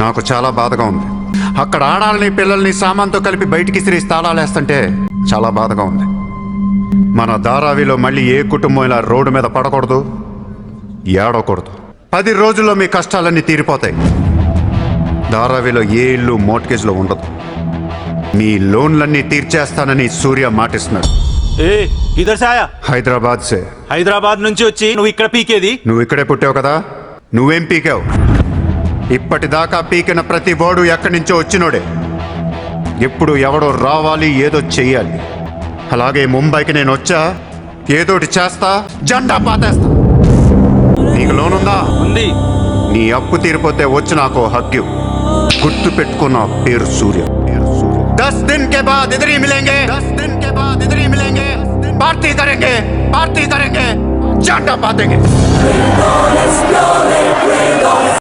నాకు చాలా బాధగా ఉంది. అక్కడ ఆడాలని పిల్లల్ని సామాన్తో కలిపి బయటికి సిరీస్ తాళాలేస్తుంటే చాలా బాధగా ఉంది. మన ధారావిలో మళ్ళీ ఏ కుటుంబం ఇలా రోడ్డు మీద పడకూడదు, ఏడవకూడదు. 10 రోజుల్లో మీ కష్టాలన్నీ తీరిపోతాయి. ధారావిలో ఏ ఇల్లు మోర్ట్గేజ్లో ఉండదు. మీ లోన్లన్నీ తీర్చేస్తానని సూర్య మాటిస్తున్నాడు. హైదరాబాద్ సే. హైదరాబాద్ నుంచి వచ్చి నువ్వు ఇక్కడ పీకేది? నువ్వు ఇక్కడే పుట్టావు కదా, నువ్వేం పీకావు? ఇప్పటిదాకా పీకిన ప్రతి వాడు ఎక్కడి నుంచో వచ్చినోడే. ఎప్పుడు ఎవడో రావాలి, ఏదో చెయ్యాలి. అలాగే ముంబైకి నేను వచ్చా, ఏదోటి చేస్తా, జెండా పాతేస్తా. నీకు లోన్ ఉందా? ఉంది. నీ అప్పు తీరిపోతే వచ్చి నాకు హక్కు. గుర్తు పెట్టుకున్న పేరు సూర్య. 10 दिन के बाद इधर ही मिलेंगे, 10 दिन के बाद इधर ही मिलेंगे. पार्टी करेंगे, पार्टी करेंगे, जंडा पातेंगे.